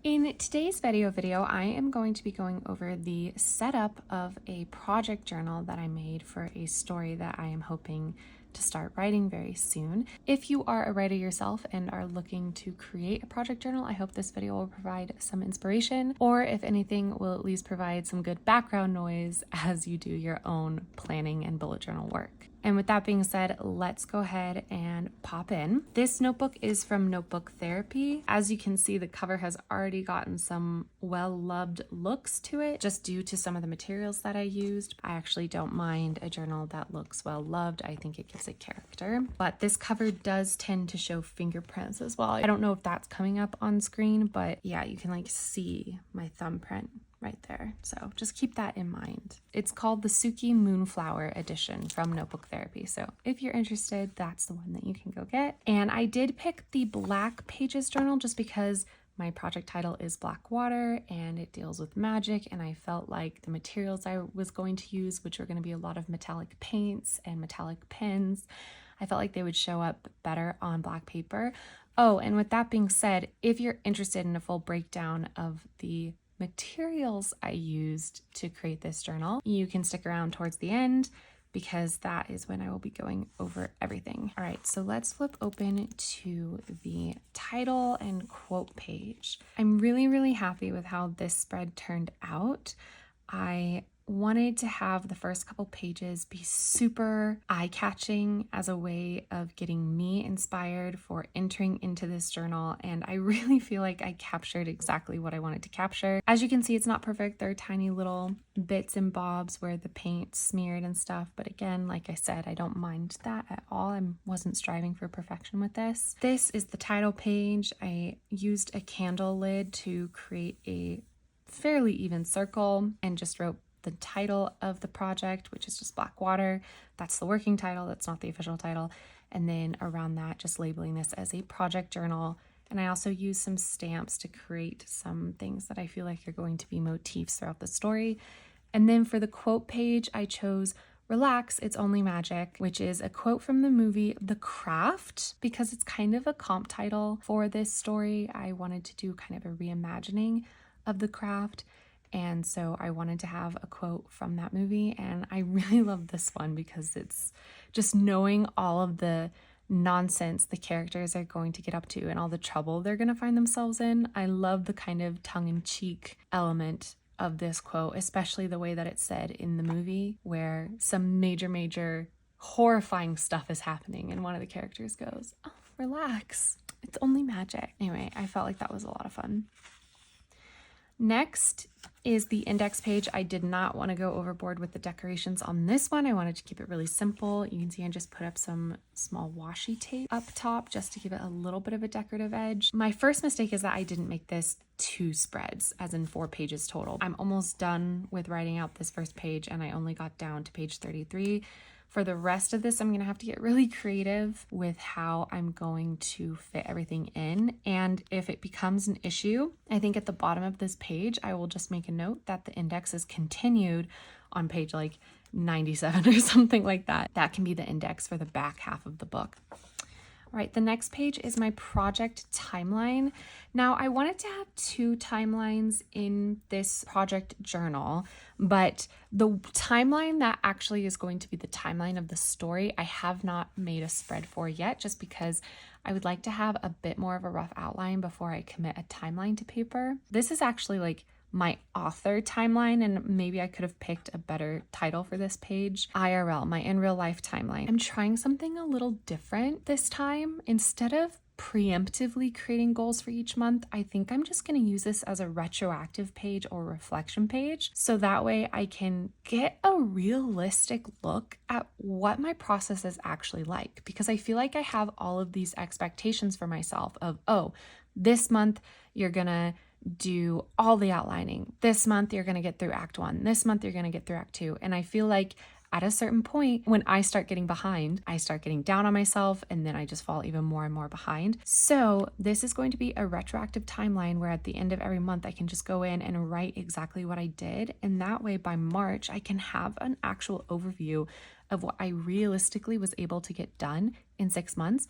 In today's video, I am going to be going over the setup of a project journal that I made for a story that I am hoping to start writing very soon. If you are a writer yourself and are looking to create a project journal, I hope this video will provide some inspiration, or if anything, will at least provide some good background noise as you do your own planning and bullet journal work. And with that being said, let's go ahead and pop in. This notebook is from Notebook Therapy. As you can see, the cover has already gotten some well-loved looks to it, just due to some of the materials that I used. I actually don't mind a journal that looks well-loved. I think it gives it character. But this cover does tend to show fingerprints as well. I don't know if that's coming up on screen, but yeah, you can see my thumbprint right there. So just keep that in mind. It's called the Suki Moonflower edition from Notebook Therapy. So if you're interested, that's the one that you can go get. And I did pick the Black Pages journal just because my project title is Black Water and it deals with magic, and I felt like the materials I was going to use, which were going to be a lot of metallic paints and metallic pens, I felt like they would show up better on black paper. Oh, and with that being said, if you're interested in a full breakdown of the materials I used to create this journal, you can stick around towards the end because that is when I will be going over everything. All right, so let's flip open to the title and quote page. I'm really happy with how this spread turned out. I wanted to have the first couple pages be super eye-catching as a way of getting me inspired for entering into this journal, and I really feel like I captured exactly what I wanted to capture. As you can see, it's not perfect. There are tiny little bits and bobs where the paint smeared and stuff, but again, like I said, I don't mind that at all. I wasn't striving for perfection with this. This is the title page. I used a candle lid to create a fairly even circle and just wrote the title of the project, which is just Black Water. That's the working title, that's not the official title. And then around that, just labeling this as a project journal. And I also use some stamps to create some things that I feel like are going to be motifs throughout the story. And then for the quote page, I chose Relax, It's Only Magic, which is a quote from the movie The Craft, because it's kind of a comp title for this story. I wanted to do kind of a reimagining of The Craft. And so I wanted to have a quote from that movie, and I really love this one because it's just knowing all of the nonsense the characters are going to get up to and all the trouble they're going to find themselves in. I love the kind of tongue-in-cheek element of this quote, especially the way that it's said in the movie where some major horrifying stuff is happening and one of the characters goes, "Oh, relax, it's only magic." Anyway, I felt like that was a lot of fun. Next is the index page. I did not want to go overboard with the decorations on this one. I wanted to keep it really simple. You can see I just put up some small washi tape up top just to give it a little bit of a decorative edge. My first mistake is that I didn't make this 2 spreads, as in 4 pages total. I'm almost done with writing out this first page and I only got down to page 33. For the rest of this, I'm going to have to get really creative with how I'm going to fit everything in. And if it becomes an issue, I think at the bottom of this page, I will just make a note that the index is continued on page 97 or something like that. That can be the index for the back half of the book. All right, the next page is my project timeline. Now, I wanted to have 2 timelines in this project journal, but the timeline that actually is going to be the timeline of the story, I have not made a spread for yet, just because I would like to have a bit more of a rough outline before I commit a timeline to paper. This is actually my author timeline, and maybe I could have picked a better title for this page. IRL, my in real life timeline. I'm trying something a little different this time. Instead of preemptively creating goals for each month, I think I'm just going to use this as a retroactive page or reflection page. So that way I can get a realistic look at what my process is actually like, because I feel like I have all of these expectations for myself of, oh, this month you're gonna do all the outlining. This month you're going to get through Act 1. This month you're going to get through Act 2. And I feel like at a certain point, when I start getting behind, I start getting down on myself, and then I just fall even more and more behind. So this is going to be a retroactive timeline where at the end of every month, I can just go in and write exactly what I did. And that way by March, I can have an actual overview of what I realistically was able to get done in 6 months.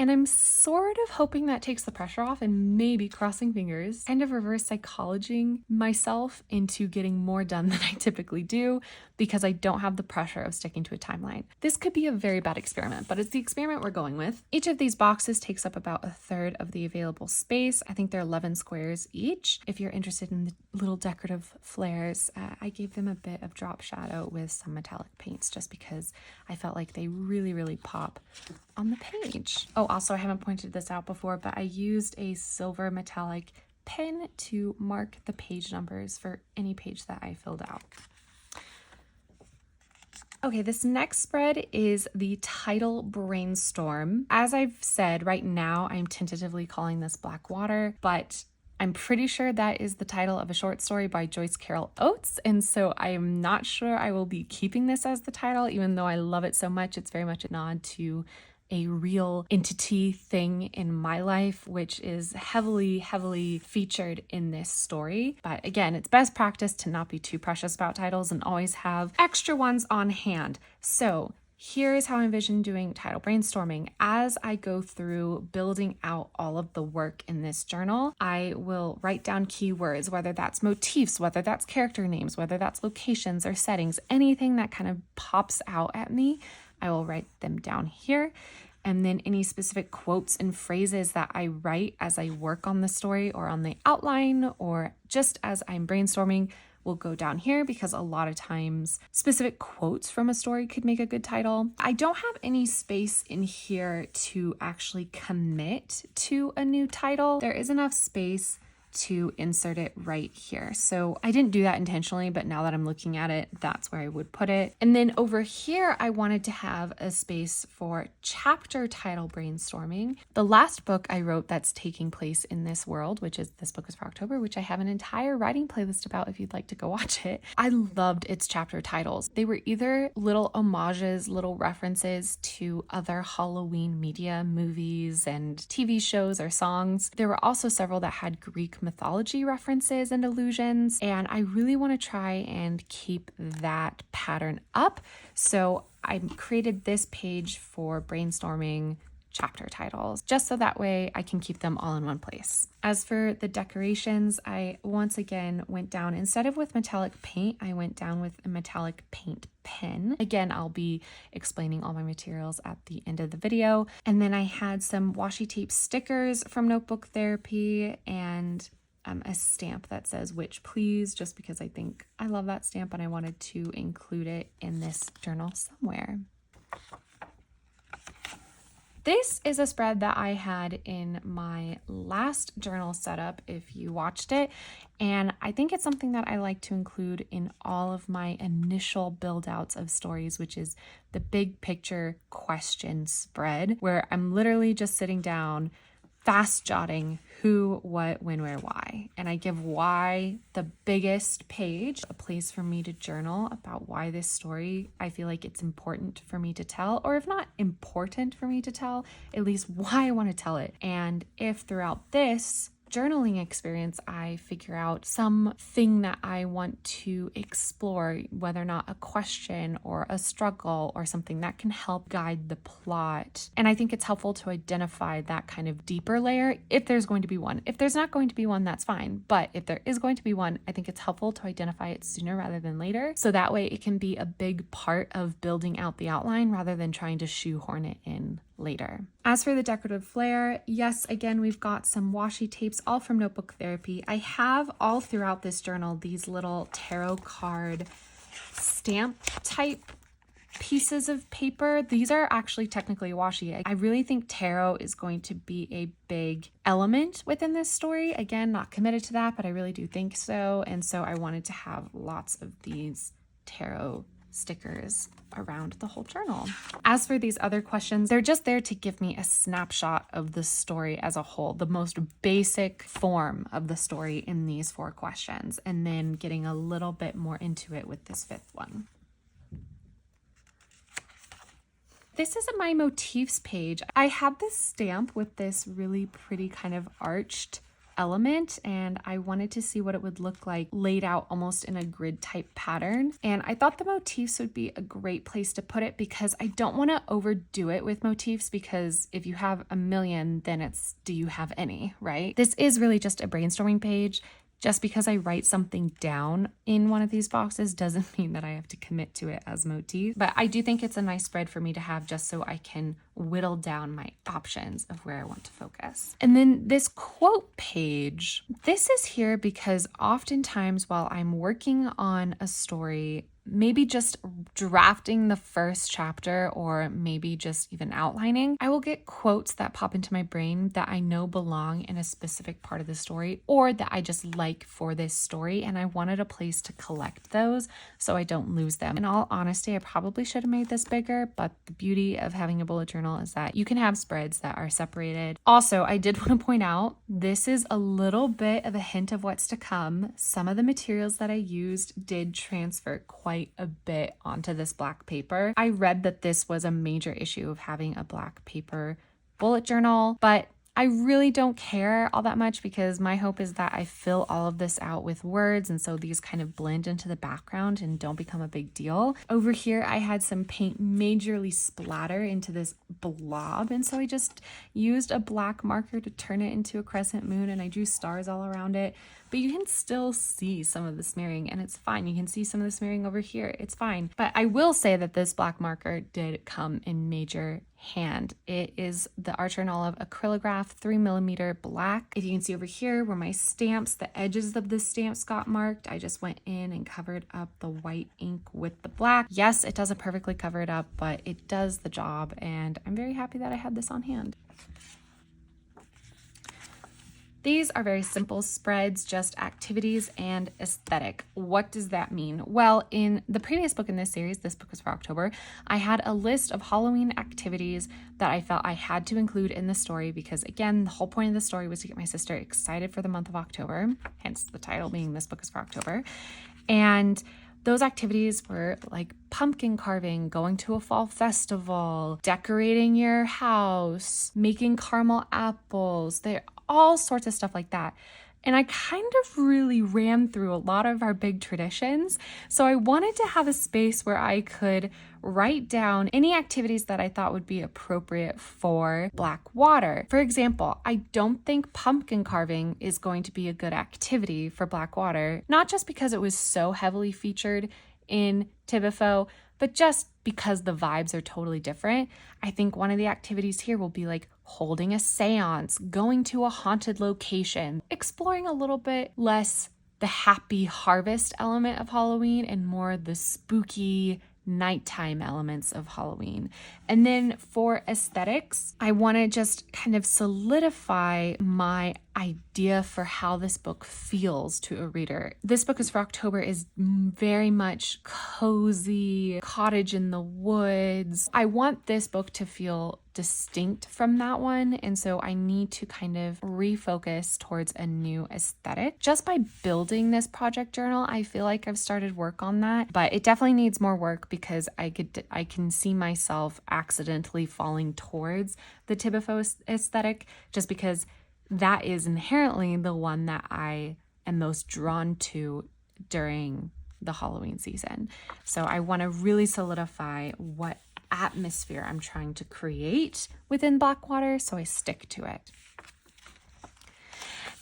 And I'm sort of hoping that takes the pressure off and maybe crossing fingers, kind of reverse psychologing myself into getting more done than I typically do because I don't have the pressure of sticking to a timeline. This could be a very bad experiment, but it's the experiment we're going with. Each of these boxes takes up about a third of the available space. I think they're 11 squares each. If you're interested in the little decorative flares, I gave them a bit of drop shadow with some metallic paints just because I felt like they really pop on the page. Oh, also I haven't pointed this out before, but I used a silver metallic pen to mark the page numbers for any page that I filled out. Okay, this next spread is the title brainstorm. As I've said, right now I'm tentatively calling this Black Water, but I'm pretty sure that is the title of a short story by Joyce Carol Oates, and so I am not sure I will be keeping this as the title, even though I love it so much. It's very much a nod to a real entity thing in my life, which is heavily featured in this story. But again, it's best practice to not be too precious about titles and always have extra ones on hand. So here is how I envision doing title brainstorming. As I go through building out all of the work in this journal, I will write down keywords, whether that's motifs, whether that's character names, whether that's locations or settings, anything that kind of pops out at me, I will write them down here. And then any specific quotes and phrases that I write as I work on the story or on the outline or just as I'm brainstorming will go down here, because a lot of times specific quotes from a story could make a good title. I don't have any space in here to actually commit to a new title. There is enough space to insert it right here. So I didn't do that intentionally, but now that I'm looking at it, that's where I would put it. And then over here, I wanted to have a space for chapter title brainstorming. The last book I wrote that's taking place in this world, which is This Book is for October, which I have an entire writing playlist about if you'd like to go watch it. I loved its chapter titles. They were either little homages, little references to other Halloween media, movies and TV shows or songs. There were also several that had Greek mythology references and allusions, and I really want to try and keep that pattern up. So I created this page for brainstorming chapter titles, just so that way I can keep them all in one place. As for the decorations, I once again went down, instead of with metallic paint, I went down with a metallic paint pen. Again, I'll be explaining all my materials at the end of the video. And then I had some washi tape stickers from Notebook Therapy and a stamp that says "Witch Please," just because I think I love that stamp and I wanted to include it in this journal somewhere. This is a spread that I had in my last journal setup, if you watched it, and I think it's something that I like to include in all of my initial build outs of stories, which is the big picture question spread, where I'm literally just sitting down, fast jotting who, what, when, where, why. And I give why the biggest page, a place for me to journal about why this story, I feel like it's important for me to tell, or if not important for me to tell, at least why I want to tell it. And if throughout this journaling experience, I figure out something that I want to explore, whether or not a question or a struggle or something that can help guide the plot. And I think it's helpful to identify that kind of deeper layer if there's going to be one. If there's not going to be one, that's fine. But if there is going to be one, I think it's helpful to identify it sooner rather than later. So that way it can be a big part of building out the outline rather than trying to shoehorn it in later. As for the decorative flair, yes, again, we've got some washi tapes, all from Notebook Therapy. I have all throughout this journal these little tarot card stamp type pieces of paper. These are actually technically washi. I really think tarot is going to be a big element within this story. Again, not committed to that, but I really do think so. And so I wanted to have lots of these tarot stickers around the whole journal. As for these other questions, they're just there to give me a snapshot of the story as a whole, the most basic form of the story in these 4 questions, and then getting a little bit more into it with this 5th one. This is my motifs page. I had this stamp with this really pretty kind of arched element, and I wanted to see what it would look like laid out almost in a grid type pattern. And I thought the motifs would be a great place to put it because I don't want to overdo it with motifs, because if you have a million, then it's, do you have any, right? This is really just a brainstorming page. Just because I write something down in one of these boxes doesn't mean that I have to commit to it as motif. But I do think it's a nice spread for me to have just so I can whittle down my options of where I want to focus. And then this quote page, this is here because oftentimes while I'm working on a story, maybe just drafting the first chapter or maybe just even outlining, I will get quotes that pop into my brain that I know belong in a specific part of the story or that I just like for this story, and I wanted a place to collect those so I don't lose them. In all honesty, I probably should have made this bigger, but the beauty of having a bullet journal is that you can have spreads that are separated. Also, I did want to point out, this is a little bit of a hint of what's to come. Some of the materials that I used did transfer quite a bit onto this black paper. I read that this was a major issue of having a black paper bullet journal, but I really don't care all that much because my hope is that I fill all of this out with words, and so these kind of blend into the background and don't become a big deal. Over here, I had some paint majorly splatter into this blob, and so I just used a black marker to turn it into a crescent moon, and I drew stars all around it. But you can still see some of the smearing, and it's fine. You can see some of the smearing over here. It's fine. But I will say that this black marker did come in major hand. It is the Archer and Olive Acrylograph 3mm black. If you can see over here where my stamps, the edges of the stamps got marked, I just went in and covered up the white ink with the black. Yes, it doesn't perfectly cover it up, but it does the job, and I'm very happy that I had this on hand. These are very simple spreads, just activities and aesthetic. What does that mean? Well, in the previous book in this series, this book was for October, I had a list of Halloween activities that I felt I had to include in the story because, again, the whole point of the story was to get my sister excited for the month of October, hence the title being This Book is for October. And those activities were like pumpkin carving, going to a fall festival, decorating your house, making caramel apples. They're all sorts of stuff like that. And I kind of really ran through a lot of our big traditions. So I wanted to have a space where I could write down any activities that I thought would be appropriate for Blackwater. For example, I don't think pumpkin carving is going to be a good activity for Blackwater, not just because it was so heavily featured in Tibuffo, but just because the vibes are totally different. I think one of the activities here will be like holding a seance, going to a haunted location, exploring a little bit less the happy harvest element of Halloween and more the spooky nighttime elements of Halloween. And then for aesthetics, I want to just kind of solidify my idea for how this book feels to a reader. This Book is for October is very much cozy, cottage in the woods. I want this book to feel distinct from that one, and so I need to kind of refocus towards a new aesthetic. Just by building this project journal, I feel like I've started work on that, but it definitely needs more work because I can see myself accidentally falling towards the Tibuffo aesthetic just because that is inherently the one that I am most drawn to during the Halloween season. So I want to really solidify what atmosphere I'm trying to create within Blackwater, so I stick to it.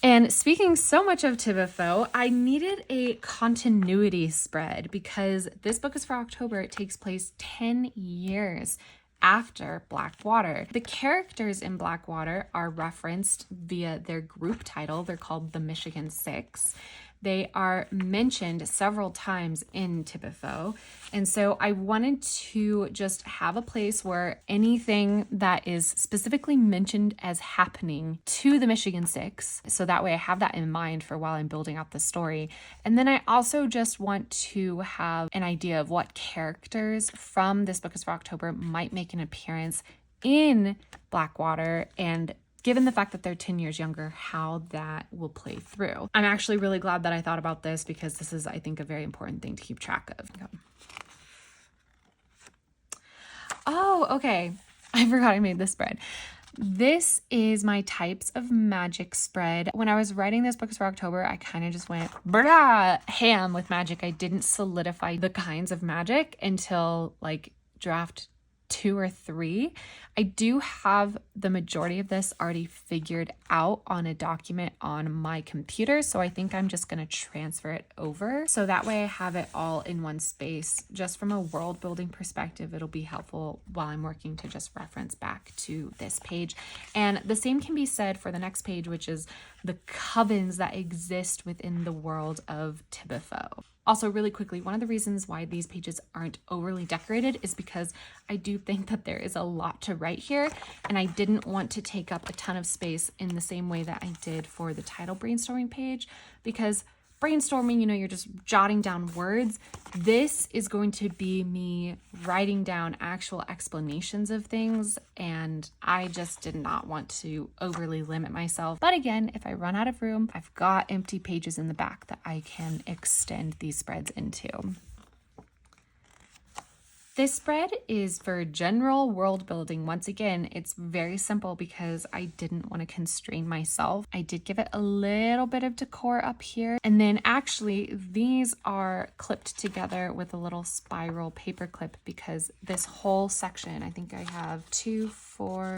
And speaking so much of Tibuffo, I needed a continuity spread because this book is for October. It takes place 10 years after Blackwater. The characters in Blackwater are referenced via their group title. They're called the Michigan Six. They are mentioned several times in Tibuffo. And so I wanted to just have a place where anything that is specifically mentioned as happening to the Michigan Six, so that way I have that in mind for while I'm building out the story. And then I also just want to have an idea of what characters from This Book is for October might make an appearance in Blackwater, and given the fact that they're 10 years younger, how that will play through. I'm actually really glad that I thought about this because this is, I think, a very important thing to keep track of. Oh, okay. I forgot I made this spread. This is my types of magic spread. When I was writing this books for October, I kind of just went ham with magic. I didn't solidify the kinds of magic until like draft 2 or 3. I do have the majority of this already figured out on a document on my computer, so I think I'm just going to transfer it over. So that way I have it all in one space. Just from a world building perspective, it'll be helpful while I'm working to just reference back to this page. And the same can be said for the next page, which is the covens that exist within the world of Tibifoe. Also, really quickly, one of the reasons why these pages aren't overly decorated is because I do think that there is a lot to write here, and I didn't want to take up a ton of space in the same way that I did for the title brainstorming page, because brainstorming, you're just jotting down words. This is going to be me writing down actual explanations of things, and I just did not want to overly limit myself. But again, if I run out of room, I've got empty pages in the back that I can extend these spreads into. This spread is for general world building. Once again, it's very simple because I didn't want to constrain myself. I did give it a little bit of decor up here. And then actually these are clipped together with a little spiral paper clip because this whole section, I think I have 2, 4,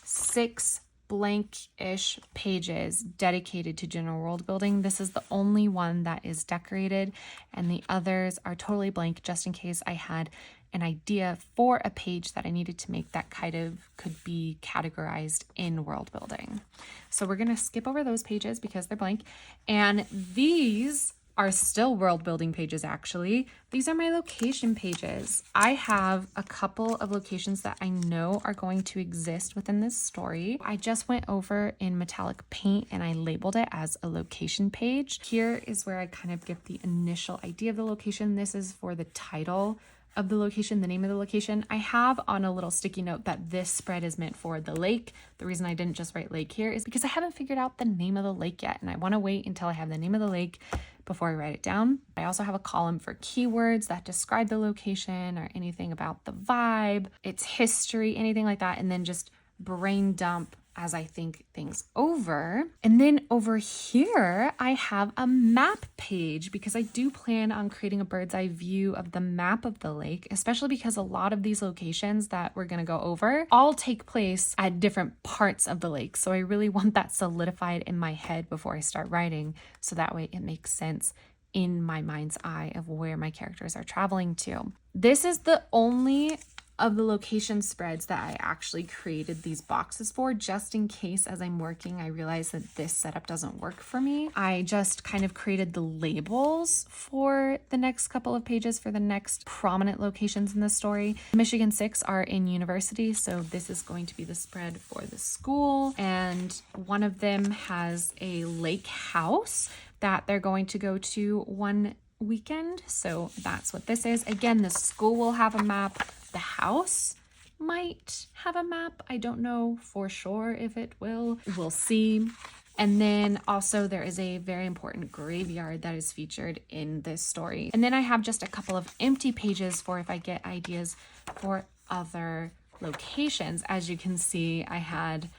6 blank-ish pages dedicated to general world building. This is the only one that is decorated, and the others are totally blank just in case I had an idea for a page that I needed to make that kind of could be categorized in world building. So we're going to skip over those pages because they're blank. And these are still world building pages, actually. These are my location pages. I have a couple of locations that I know are going to exist within this story. I just went over in metallic paint and I labeled it as a location page. Here is where I kind of get the initial idea of the location. This is for the title of the location, the name of the location. I have on a little sticky note that this spread is meant for the lake. The reason I didn't just write lake here is because I haven't figured out the name of the lake yet, and I want to wait until I have the name of the lake before I write it down. I also have a column for keywords that describe the location or anything about the vibe, its history, anything like that, and then just brain dump as I think things over. And then over here, I have a map page because I do plan on creating a bird's eye view of the map of the lake, especially because a lot of these locations that we're going to go over all take place at different parts of the lake. So I really want that solidified in my head before I start writing, so that way it makes sense in my mind's eye of where my characters are traveling to. This is the only of the location spreads that I actually created these boxes for, just in case as I'm working I realize that this setup doesn't work for me. I just kind of created the labels for the next couple of pages for the next prominent locations in the story. Michigan 6 are in university, so this is going to be the spread for the school, and one of them has a lake house that they're going to go to one weekend, so that's what this is. Again, the school will have a map. The house might have a map. I don't know for sure if it will. We'll see. And then also there is a very important graveyard that is featured in this story. And then I have just a couple of empty pages for if I get ideas for other locations. As you can see, I had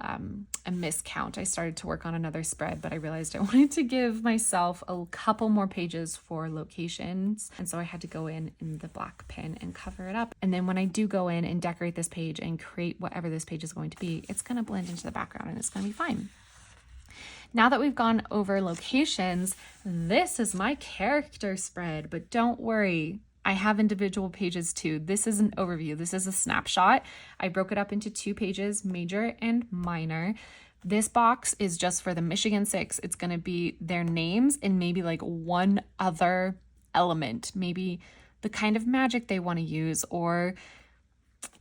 a miscount. I started to work on another spread, but I realized I wanted to give myself a couple more pages for locations. And so I had to go in the black pen and cover it up. And then when I do go in and decorate this page and create whatever this page is going to be, it's going to blend into the background and it's going to be fine. Now that we've gone over locations, this is my character spread, but don't worry, I have individual pages too. This is an overview. This is a snapshot. I broke it up into 2 pages, major and minor. This box is just for the Michigan 6. It's going to be their names and maybe like one other element, maybe the kind of magic they want to use or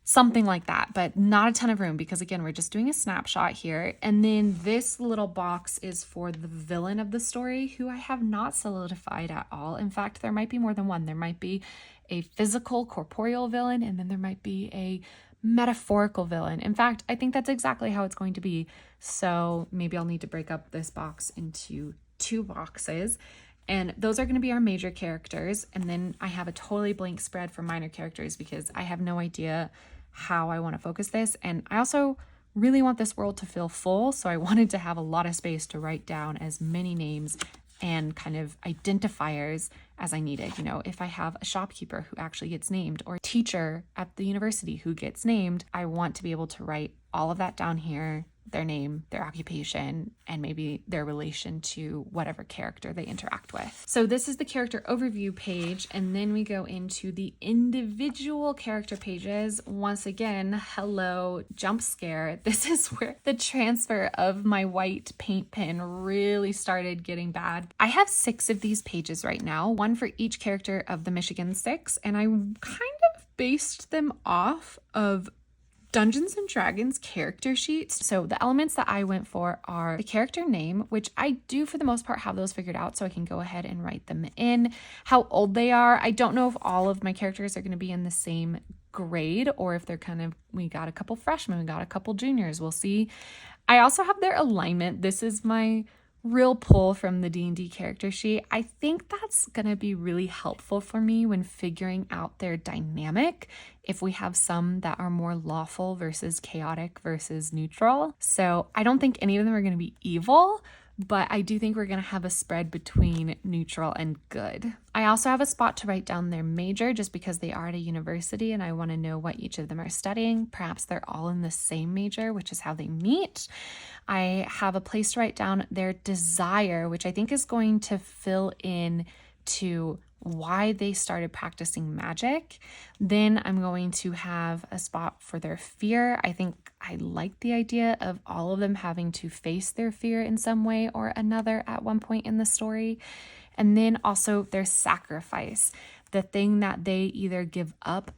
something like that, but not a ton of room because again, we're just doing a snapshot here. And then this little box is for the villain of the story, who I have not solidified at all. In fact, there might be more than one. There might be a physical, corporeal villain, and then there might be a metaphorical villain. In fact, I think that's exactly how it's going to be. So maybe I'll need to break up this box into 2 boxes. And those are going to be our major characters. And then I have a totally blank spread for minor characters because I have no idea how I want to focus this. And I also really want this world to feel full, so I wanted to have a lot of space to write down as many names and kind of identifiers as I needed. You know, if I have a shopkeeper who actually gets named or a teacher at the university who gets named, I want to be able to write all of that down here, their name, their occupation, and maybe their relation to whatever character they interact with. So this is the character overview page, and then we go into the individual character pages. Once again, hello, jump scare. This is where the transfer of my white paint pen really started getting bad. I have 6 of these pages right now, one for each character of the Michigan 6, and I kind of based them off of Dungeons and Dragons character sheets. So the elements that I went for are the character name, which I do for the most part have those figured out, so I can go ahead and write them in. How old they are. I don't know if all of my characters are going to be in the same grade or if they're kind of, we got a couple freshmen, we got a couple juniors, we'll see. I also have their alignment. This is my real pull from the D&D character sheet. I think that's gonna be really helpful for me when figuring out their dynamic, if we have some that are more lawful versus chaotic versus neutral. So I don't think any of them are gonna be evil, but I do think we're gonna have a spread between neutral and good. I also have a spot to write down their major just because they are at a university and I wanna know what each of them are studying. Perhaps they're all in the same major, which is how they meet. I have a place to write down their desire, which I think is going to fill in to why they started practicing magic. Then I'm going to have a spot for their fear. I think I like the idea of all of them having to face their fear in some way or another at one point in the story. And then also their sacrifice, the thing that they either give up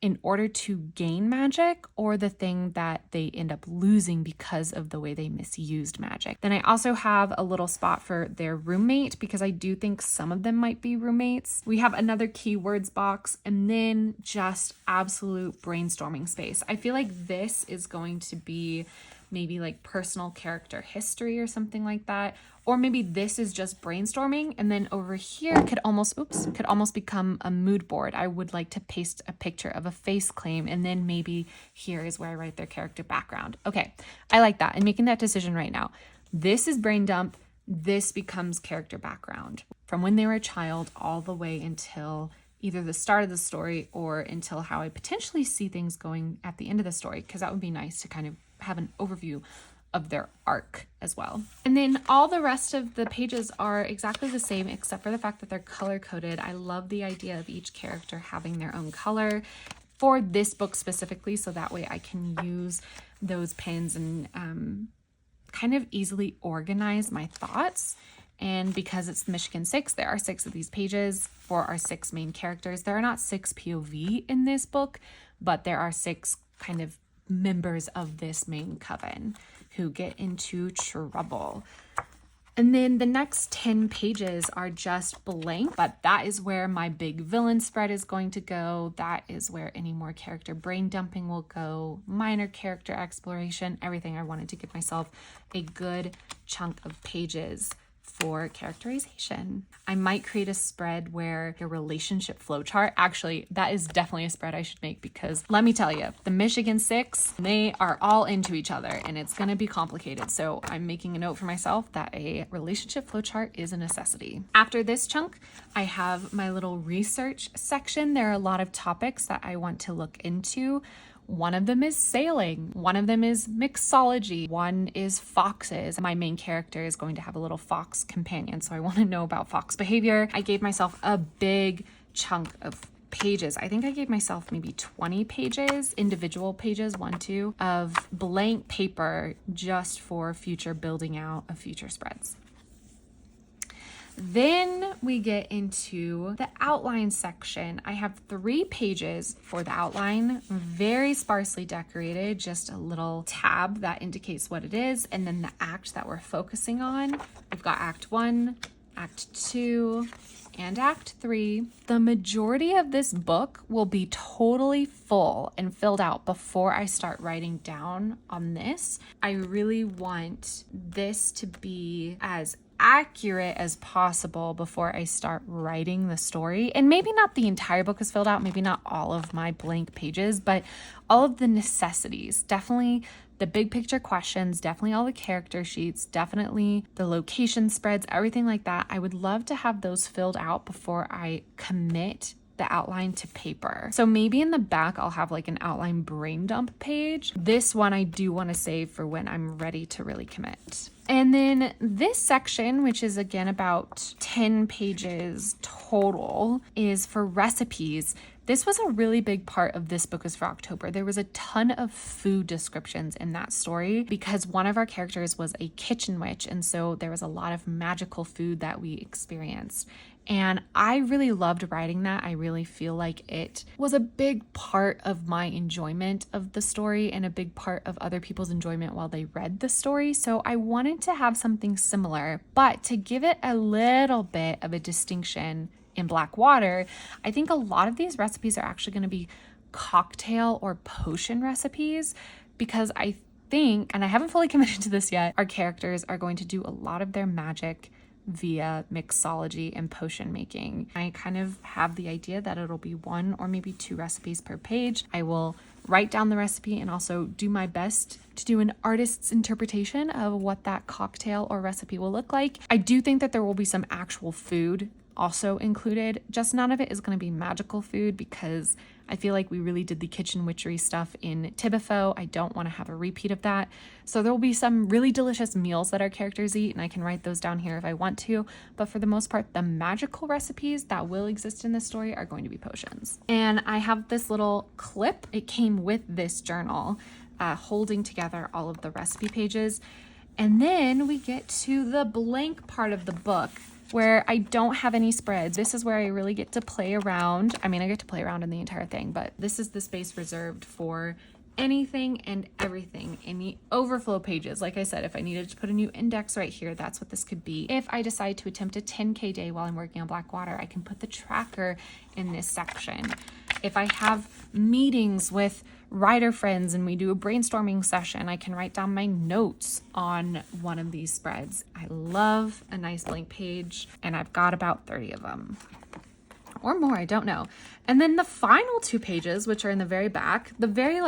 in order to gain magic or the thing that they end up losing because of the way they misused magic. Then I also have a little spot for their roommate because I do think some of them might be roommates. We have another keywords box and then just absolute brainstorming space. I feel like this is going to be maybe like personal character history or something like that. Or maybe this is just brainstorming and then over here could almost become a mood board. I would like to paste a picture of a face claim and then maybe here is where I write their character background. Okay, I like that. I'm making that decision right now. This is brain dump. This becomes character background from when they were a child all the way until either the start of the story or until how I potentially see things going at the end of the story, because that would be nice to kind of have an overview of their arc as well. And then all the rest of the pages are exactly the same except for the fact that they're color coded. I love the idea of each character having their own color for this book specifically, so that way I can use those pens and kind of easily organize my thoughts. And because it's Michigan 6, there are 6 of these pages for our 6 main characters. There are not 6 POV in this book, but there are 6 kind of members of this main coven who get into trouble. And then the next 10 pages are just blank, but that is where my big villain spread is going to go. That is where any more character brain dumping will go, minor character exploration, everything. I wanted to give myself a good chunk of pages for characterization. I might create a spread where a relationship flowchart. Actually, that is definitely a spread I should make because let me tell you, the Michigan 6, they are all into each other and it's going to be complicated. So I'm making a note for myself that a relationship flowchart is a necessity. After this chunk, I have my little research section. There are a lot of topics that I want to look into. One of them is sailing. One of them is mixology. One is foxes. My main character is going to have a little fox companion, so I want to know about fox behavior. I gave myself a big chunk of pages. I think I gave myself maybe 20 pages, individual pages, 1, 2, of blank paper just for future building out of future spreads. Then we get into the outline section. I have 3 pages for the outline, very sparsely decorated, just a little tab that indicates what it is, and then the act that we're focusing on. We've got Act 1, Act 2, and Act 3. The majority of this book will be totally full and filled out before I start writing down on this. I really want this to be as accurate as possible before I start writing the story. And maybe not the entire book is filled out, maybe not all of my blank pages, but all of the necessities. Definitely the big picture questions, definitely all the character sheets, definitely the location spreads, everything like that. I would love to have those filled out before I commit the outline to paper. So maybe in the back, I'll have like an outline brain dump page. This one I do want to save for when I'm ready to really commit. And then this section, which is again about 10 pages total, is for recipes. This was a really big part of this book is for October. There was a ton of food descriptions in that story because one of our characters was a kitchen witch. And so there was a lot of magical food that we experienced. And I really loved writing that. I really feel like it was a big part of my enjoyment of the story and a big part of other people's enjoyment while they read the story. So I wanted to have something similar, but to give it a little bit of a distinction in Blackwater, I think a lot of these recipes are actually going to be cocktail or potion recipes because I think, and I haven't fully committed to this yet, our characters are going to do a lot of their magic via mixology and potion making. I kind of have the idea that it'll be 1 or maybe 2 recipes per page. I will write down the recipe and also do my best to do an artist's interpretation of what that cocktail or recipe will look like. I do think that there will be some actual food also included, just none of it is going to be magical food because I feel like we really did the kitchen witchery stuff in Tibifoe. I don't want to have a repeat of that. So there will be some really delicious meals that our characters eat, and I can write those down here if I want to. But for the most part, the magical recipes that will exist in this story are going to be potions. And I have this little clip. It came with this journal, holding together all of the recipe pages. And then we get to the blank part of the book, where I don't have any spreads. This is where I really get to play around. I mean, I get to play around in the entire thing, but this is the space reserved for anything and everything in the overflow pages. Like I said, if I needed to put a new index right here, that's what this could be. If I decide to attempt a 10K day while I'm working on Blackwater, I can put the tracker in this section. If I have meetings with writer friends and we do a brainstorming session, I can write down my notes on one of these spreads. I love a nice blank page, and I've got about 30 of them or more, I don't know. And then the final 2 pages, which are in the very back, the very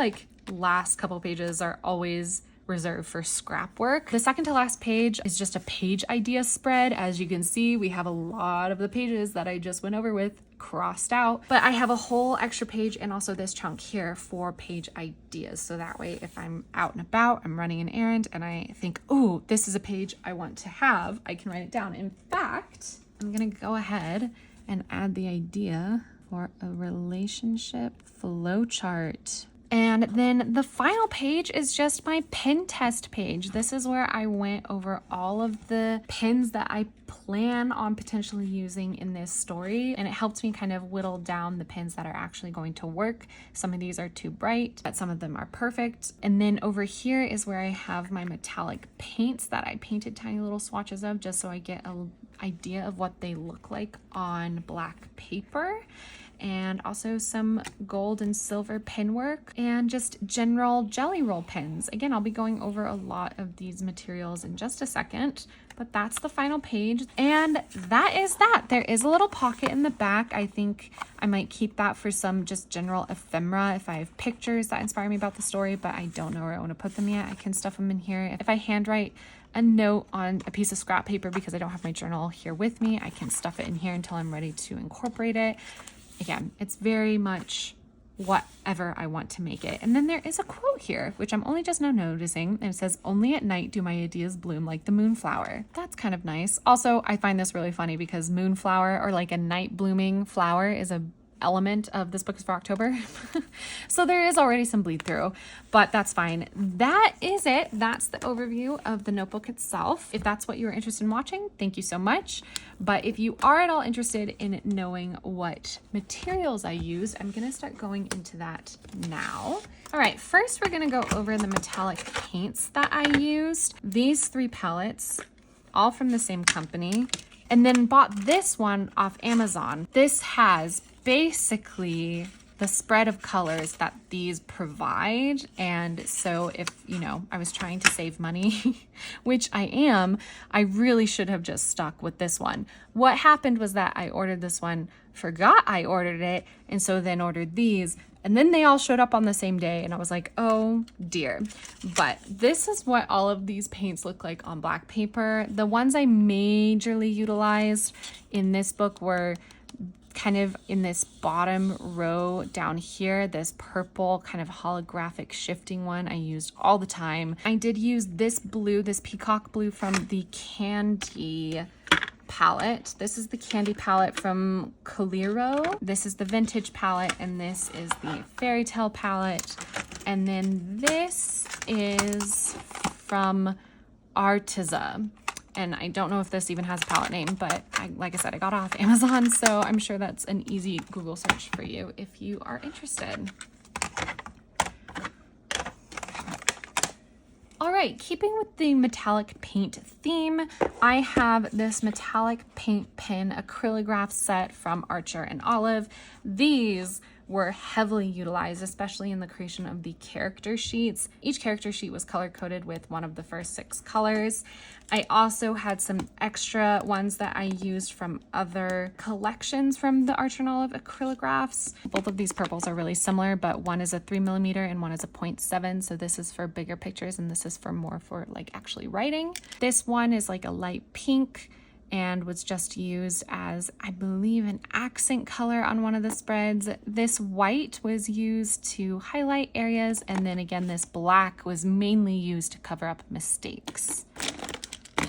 last couple pages are always reserved for scrap work. The second to last page is just a page idea spread. As you can see, we have a lot of the pages that I just went over with crossed out, but I have a whole extra page and also this chunk here for page ideas. So that way, if I'm out and about, I'm running an errand and I think, oh, this is a page I want to have, I can write it down. In fact, I'm gonna go ahead and add the idea for a relationship flowchart. And then the final page is just my pen test page. This is where I went over all of the pens that I plan on potentially using in this story. And it helped me kind of whittle down the pens that are actually going to work. Some of these are too bright, but some of them are perfect. And then over here is where I have my metallic paints that I painted tiny little swatches of just so I get an idea of what they look like on black paper. And also some gold and silver pen work and just general jelly roll pens. Again, I'll be going over a lot of these materials in just a second, but that's the final page. And that is that. There is a little pocket in the back. I think I might keep that for some just general ephemera if I have pictures that inspire me about the story, but I don't know where I want to put them yet. I can stuff them in here. If I handwrite a note on a piece of scrap paper because I don't have my journal here with me, I can stuff it in here until I'm ready to incorporate it. Again, it's very much whatever I want to make it. And then there is a quote here, which I'm only just now noticing. And it says, "Only at night do my ideas bloom like the moonflower." That's kind of nice. Also, I find this really funny because moonflower, or like a night blooming flower, is a element of this book is for October. So there is already some bleed through, but that's fine. That is it. That's the overview of the notebook itself. If that's what you were interested in watching, thank you so much. But if you are at all interested in knowing what materials I used, I'm going to start going into that now. All right, first we're going to go over the metallic paints that I used. These 3 palettes, all from the same company, and then bought this one off Amazon. This has basically the spread of colors that these provide. And so if, you know, I was trying to save money, which I am, I really should have just stuck with this one. What happened was that I ordered this one, forgot I ordered it, and so then ordered these, and then they all showed up on the same day, and I was like, oh dear. But this is what all of these paints look like on black paper. The ones I majorly utilized in this book were kind of in this bottom row down here, this purple kind of holographic shifting one I used all the time. I did use this blue, this peacock blue from the Candy palette. This is the Candy palette from Coliro. This is the Vintage palette, and this is the Fairy Tale palette. And then this is from Arteza. And I don't know if this even has a palette name, but like I said, I got it off Amazon, so I'm sure that's an easy Google search for you if you are interested. All right, keeping with the metallic paint theme, I have this metallic paint pen acrylograph set from Archer and Olive. These were heavily utilized, especially in the creation of the character sheets. Each character sheet was color-coded with one of the first 6 colors. I also had some extra ones that I used from other collections from the Archer and Olive acrylographs. Both of these purples are really similar, but one is a 3mm and one is a 0.7. So this is for bigger pictures and this is for more for like actually writing. This one is like a light pink and was just used as, I believe, an accent color on one of the spreads. This white was used to highlight areas, and then again, this black was mainly used to cover up mistakes.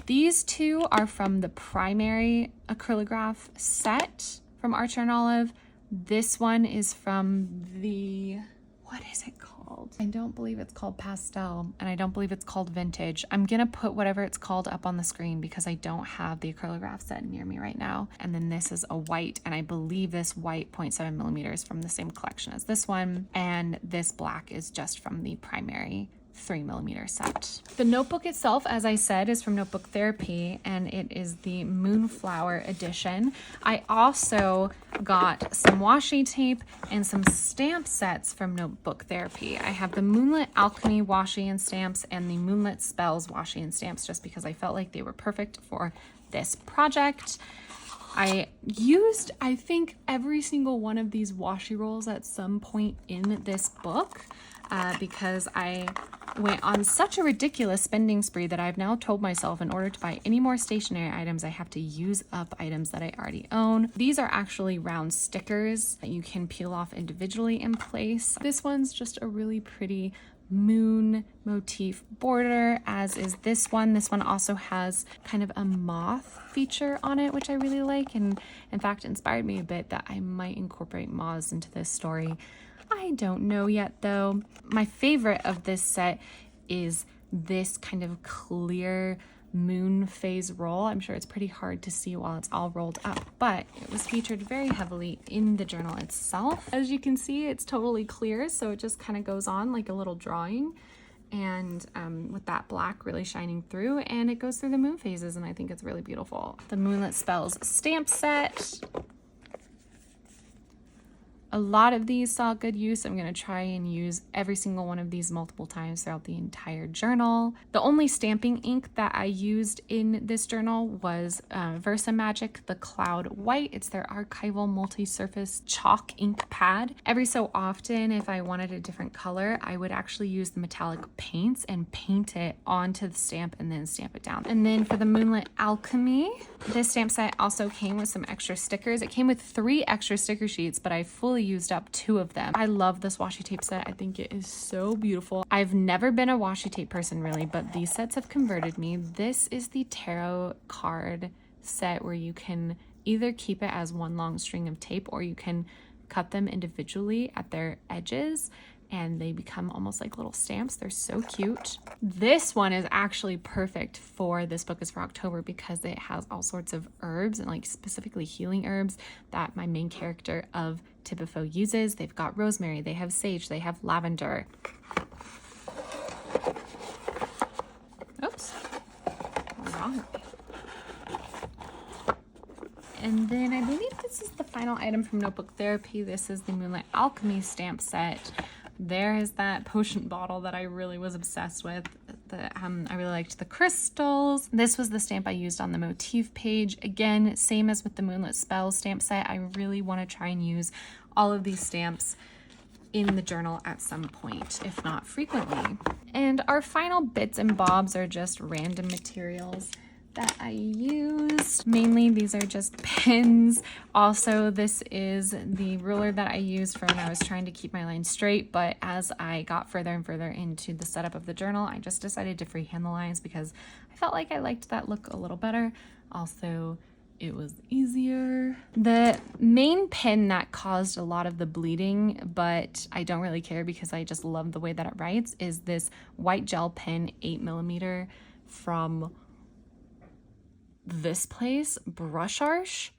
These two are from the primary acrylograph set from Archer and Olive. This one is from the, what is it called? I don't believe it's called Pastel, and I don't believe it's called Vintage. I'm gonna put whatever it's called up on the screen because I don't have the acrylograph set near me right now. And then this is a white, and I believe this white 0.7mm is from the same collection as this one, and this black is just from the primary 3mm set. The notebook itself, as I said, is from Notebook Therapy, and it is the Moonflower edition. I also got some washi tape and some stamp sets from Notebook Therapy. I have the Moonlit Alchemy washi and stamps and the Moonlit Spells washi and stamps just because I felt like they were perfect for this project. I used, I think, every single one of these washi rolls at some point in this book because I went on such a ridiculous spending spree that I've now told myself in order to buy any more stationery items, I have to use up items that I already own. These are actually round stickers that you can peel off individually in place. This one's just a really pretty moon motif border, as is this one. This one also has kind of a moth feature on it, which I really like, and in fact inspired me a bit that I might incorporate moths into this story. I don't know yet though. My favorite of this set is this kind of clear moon phase roll. I'm sure it's pretty hard to see while it's all rolled up, but it was featured very heavily in the journal itself. As you can see, it's totally clear, so it just kind of goes on like a little drawing, and with that black really shining through, and it goes through the moon phases, and I think it's really beautiful. The Moonlit Spells stamp set. A lot of these saw good use. I'm going to try and use every single one of these multiple times throughout the entire journal. The only stamping ink that I used in this journal was Versa Magic, the Cloud White. It's their archival multi-surface chalk ink pad. Every so often, if I wanted a different color, I would actually use the metallic paints and paint it onto the stamp and then stamp it down. And then for the Moonlit Alchemy, this stamp set also came with some extra stickers. It came with 3 extra sticker sheets, but I fully used up 2 of them. I love this washi tape set. I think it is so beautiful. I've never been a washi tape person really, but these sets have converted me. This is the tarot card set where you can either keep it as one long string of tape or you can cut them individually at their edges and they become almost like little stamps. They're so cute. This one is actually perfect for This Book is for October because it has all sorts of herbs and like specifically healing herbs that my main character of Tipeifo uses. They've got rosemary, they have sage, they have lavender. Oops, what's wrong with me? And then I believe this is the final item from Notebook Therapy. This is the Moonlight Alchemy stamp set. There is that potion bottle that I really was obsessed with. I really liked the crystals. This was the stamp I used on the motif page. Again, same as with the Moonlit Spells stamp set. I really want to try and use all of these stamps in the journal at some point, if not frequently. And our final bits and bobs are just random materials that I used. Mainly these are just pens. Also, this is the ruler that I used for when I was trying to keep my lines straight, but as I got further and further into the setup of the journal, I just decided to freehand the lines because I felt like I liked that look a little better. Also, it was easier. The main pen that caused a lot of the bleeding, but I don't really care because I just love the way that it writes, is this white gel pen 8mm from this place, Brusharth.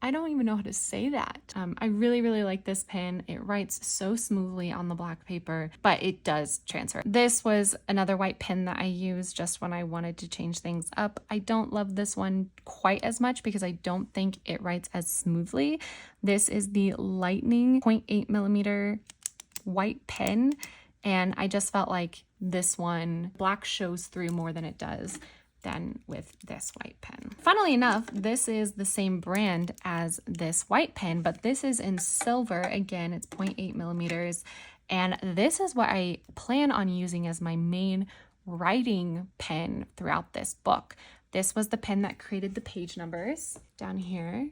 I don't even know how to say that. I really like this pen. It writes so smoothly on the black paper, but it does transfer. This was another white pen that I used just when I wanted to change things up. I don't love this one quite as much because I don't think it writes as smoothly. This is the Lightning 0.8mm white pen, and I just felt like this one, black shows through more than it does than with this white pen. Funnily enough, this is the same brand as this white pen, but this is in silver. Again, it's 0.8mm. And this is what I plan on using as my main writing pen throughout this book. This was the pen that created the page numbers down here.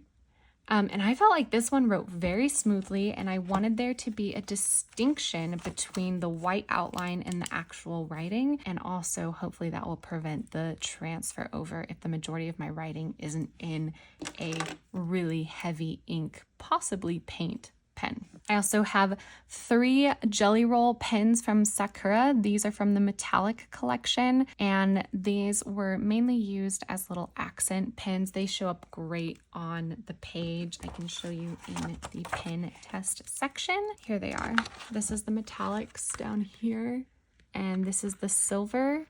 And I felt like this one wrote very smoothly, and I wanted there to be a distinction between the white outline and the actual writing, and also hopefully that will prevent the transfer over if the majority of my writing isn't in a really heavy ink, possibly paint pen. I also have 3 Jelly Roll pens from Sakura. These are from the Metallic collection, and these were mainly used as little accent pens. They show up great on the page. I can show you in the pen test section. Here they are. This is the metallics down here, and this is the silver,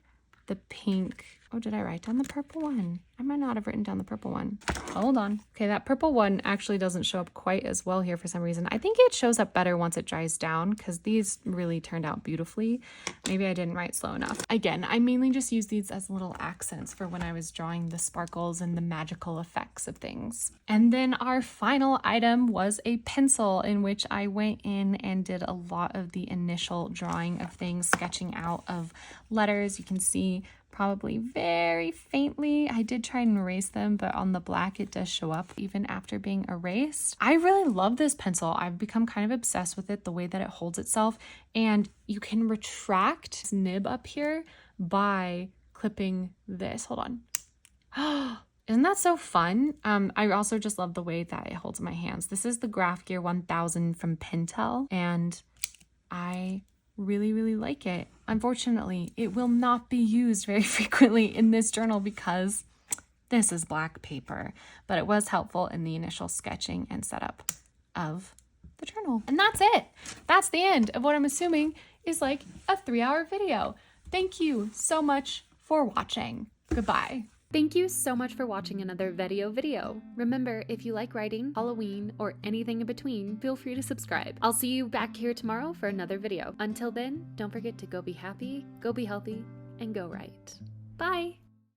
the pink. Oh, did I write down the purple one? I might not have written down the purple one. Hold on. Okay, that purple one actually doesn't show up quite as well here for some reason. I think it shows up better once it dries down because these really turned out beautifully. Maybe I didn't write slow enough. Again, I mainly just use these as little accents for when I was drawing the sparkles and the magical effects of things. And then our final item was a pencil, in which I went in and did a lot of the initial drawing of things, sketching out of letters. You can see probably very faintly. I did try and erase them, but on the black it does show up even after being erased. I really love this pencil. I've become kind of obsessed with it, the way that it holds itself, and you can retract this nib up here by clipping this. Hold on. Isn't that so fun? I also just love the way that it holds in my hands. This is the Graph Gear 1000 from Pentel, and I really like it. Unfortunately, it will not be used very frequently in this journal because this is black paper, but it was helpful in the initial sketching and setup of the journal. And that's it. That's the end of what I'm assuming is like a 3-hour video. Thank you so much for watching. Goodbye. Thank you so much for watching another VEDIO video. Remember, if you like writing, Halloween, or anything in between, feel free to subscribe. I'll see you back here tomorrow for another video. Until then, don't forget to go be happy, go be healthy, and go write. Bye!